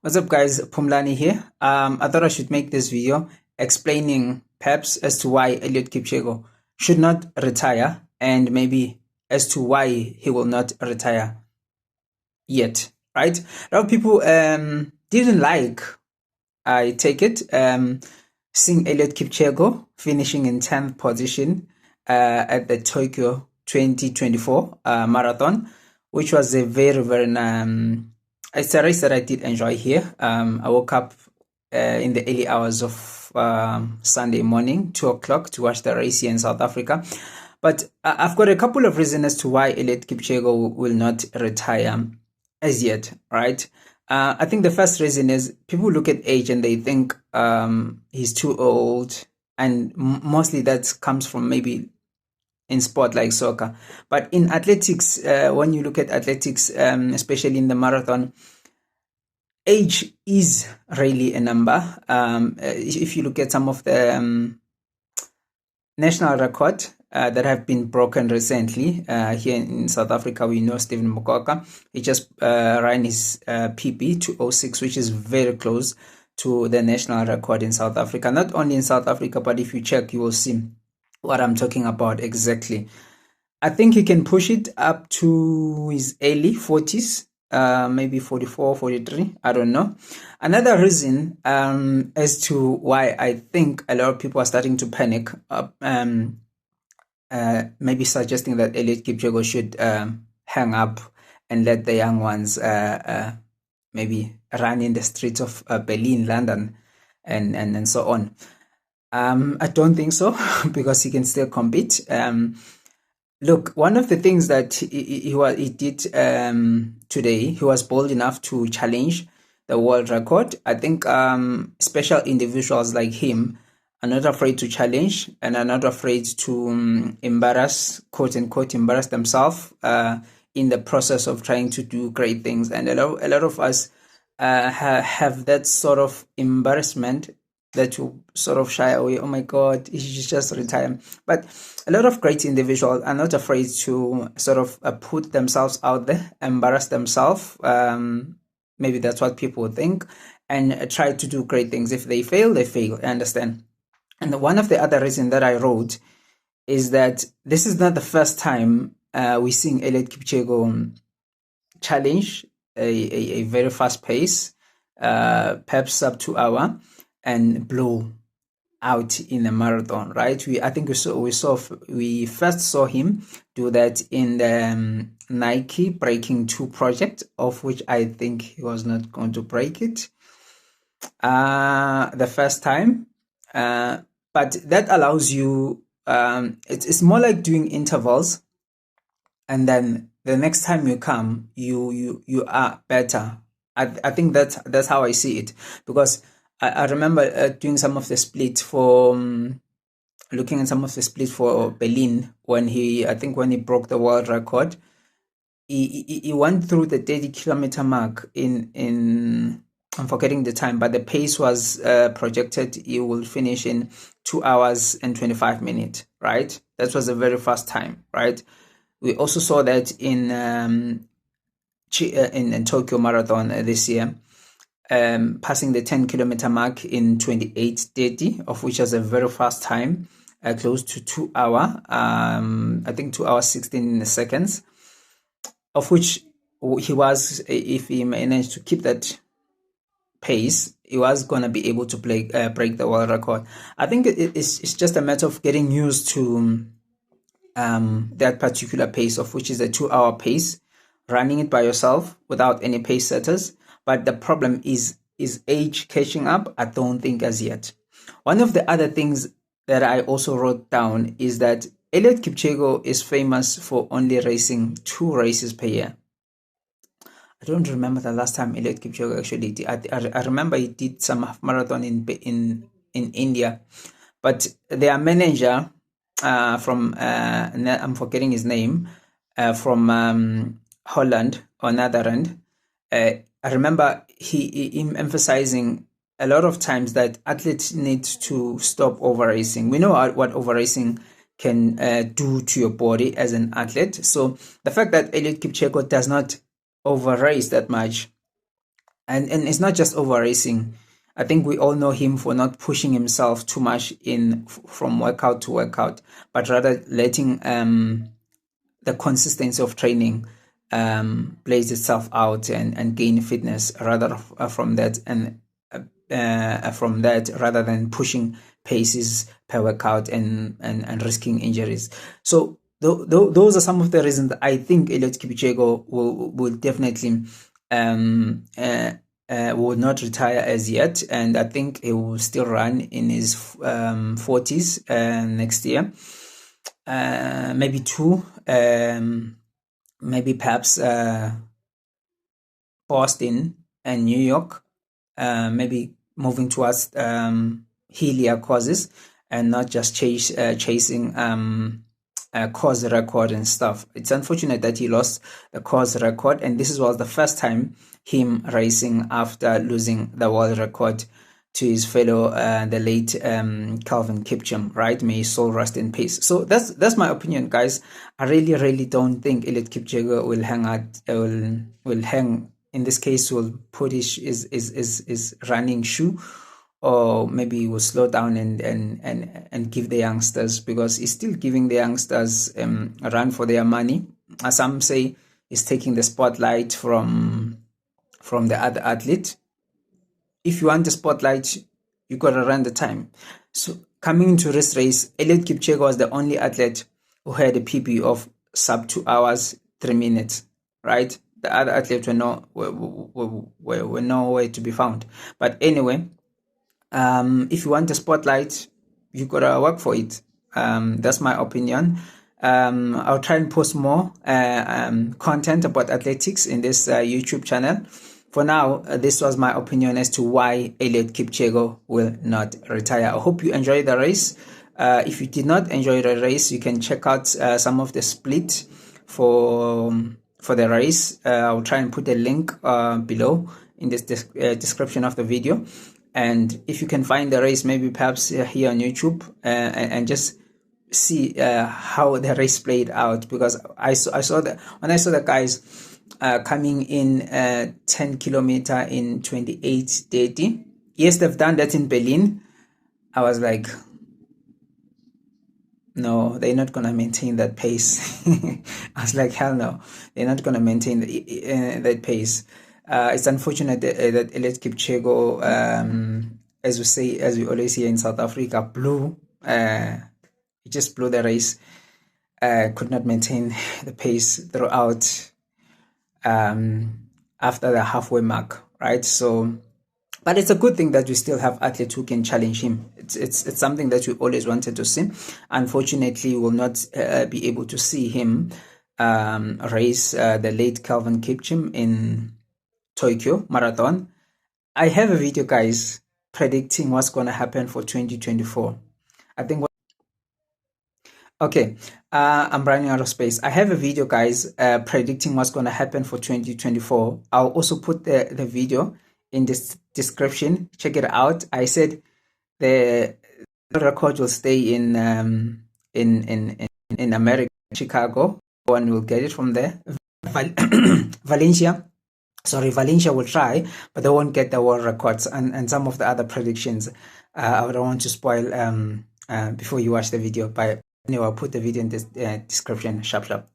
What's up, guys? Pumlani here. I thought I should make this video explaining perhaps as to why Eliud Kipchoge should not retire, and maybe as to why he will not retire yet, right? A lot of people didn't like, I take it, seeing Eliud Kipchoge finishing in 10th position at the Tokyo 2024 marathon, which was a very it's a race that I did enjoy here. I woke up in the early hours of Sunday morning, 2 o'clock, to watch the race here in South Africa. But I've got a couple of reasons as to why Eliud Kipchoge will not retire as yet, right? I think the first reason is people look at age and they think he's too old, and mostly that comes from maybe in sport like soccer. But in athletics, when you look at athletics, especially in the marathon, age is really a number. If you look at some of the national record that have been broken recently here in South Africa, we know Stephen Mokoka. He just ran his PB 206, which is very close to the national record in South Africa. Not only in South Africa, but if you check, you will see what I'm talking about exactly. I think he can push it up to his early 40s, maybe 44, 43. I don't know. Another reason as to why I think a lot of people are starting to panic, maybe suggesting that Eliud Kipchoge should hang up and let the young ones maybe run in the streets of Berlin, London, and so on. I don't think so, because he can still compete. Look, one of the things that he did today, he was bold enough to challenge the world record. I think special individuals like him are not afraid to challenge and are not afraid to embarrass, quote unquote, embarrass themselves in the process of trying to do great things. And a lot of us have that sort of embarrassment that you sort of shy away. Oh my God, he should just retire. But a lot of great individuals are not afraid to sort of put themselves out there, embarrass themselves. Maybe that's what people think, and try to do great things. If they fail, they fail. I understand. And one of the other reasons that I wrote is that this is not the first time we're seeing Eliud Kipchoge challenge a very fast pace, perhaps sub 2 hour, and blow out in a marathon, right? I think we first saw him do that in the Nike Breaking 2 project, of which I think he was not going to break it the first time. But that allows you, it's more like doing intervals, and then the next time you come, you are better. I think that's how I see it, because I remember doing some of the split for looking at some of the split for Berlin when he broke the world record. He went through the 30-kilometer mark in I'm forgetting the time, but the pace was projected he will finish in 2 hours and 25 minutes, right? That was a very fast time, right? We also saw that in Tokyo Marathon this year, passing the 10-kilometer mark in 28:30, of which was a very fast time, close to 2 hour. I think 2 hours 16 seconds, of which he was, if he managed to keep that pace, he was gonna be able to break the world record. I think it's just a matter of getting used to that particular pace, of which is a 2 hour pace, running it by yourself without any pace setters. But the problem is age catching up? I don't think as yet. One of the other things that I also wrote down is that Eliud Kipchoge is famous for only racing 2 races per year. I don't remember the last time Eliud Kipchoge actually did. I remember he did some half marathon in India, but their manager from I'm forgetting his name, from Holland or Netherlands. I remember him emphasizing a lot of times that athletes need to stop over racing. We know what over racing can do to your body as an athlete. So the fact that Eliud Kipchoge does not over race that much and it's not just over racing. I think we all know him for not pushing himself too much from workout to workout, but rather letting the consistency of training plays itself out and gain fitness rather from that from that rather than pushing paces per workout and risking injuries. So those are some of the reasons I think Eliud Kipchoge will definitely will not retire as yet, and I think he will still run in his 40s next year. Maybe two, maybe perhaps Boston and New York, maybe moving towards hillier courses and not just chasing course record and stuff. It's unfortunate that he lost the course record, and this was the first time him racing after losing the world record to his fellow, the late Calvin Kipchoge, right? May his soul rest in peace. So that's my opinion, guys. I really don't think Eliud Kipchoge will hang out. Will hang. In this case, will put his running shoe, or maybe will slow down and give the youngsters, because he's still giving the youngsters a run for their money. As some say, he's taking the spotlight from the other athlete. If you want the spotlight, you gotta run the time. So coming into this race, Eliud Kipchoge was the only athlete who had a PB of sub 2 hours 3 minutes, right? The other athletes were nowhere to be found. But anyway, if you want the spotlight, you gotta work for it. That's my opinion. I'll try and post more content about athletics in this YouTube channel. For now, this was my opinion as to why Eliud Kipchoge will not retire. I hope you enjoyed the race. If you did not enjoy the race, you can check out some of the split for the race. I'll try and put a link below in the description of the video. And if you can find the race, maybe perhaps here on YouTube, and just see how the race played out, because I saw that when I saw the guys coming in 10 kilometer in 28:30. Yes, they've done that in Berlin. I was like, no, they're not going to maintain that pace. I was like, hell no, they're not going to maintain that pace. It's unfortunate that Eliud Kipchoge, as we always say in South Africa, he just blew the race. Could not maintain the pace throughout after the halfway mark, right? So, but it's a good thing that we still have athletes who can challenge him. It's something that we always wanted to see. Unfortunately, we will not be able to see him race the late Calvin Kipchoge in Tokyo Marathon. I have a video, guys, predicting what's going to happen for 2024. I think okay, I'm running out of space. I have a video, guys, predicting what's going to happen for 2024. I'll also put the video in this description. Check it out. I said the record will stay in America, Chicago. One will get it from there. Valencia will try, but they won't get the world records and some of the other predictions. I don't want to spoil before you watch the video, but anyway, I'll put the video in the description. Sharp.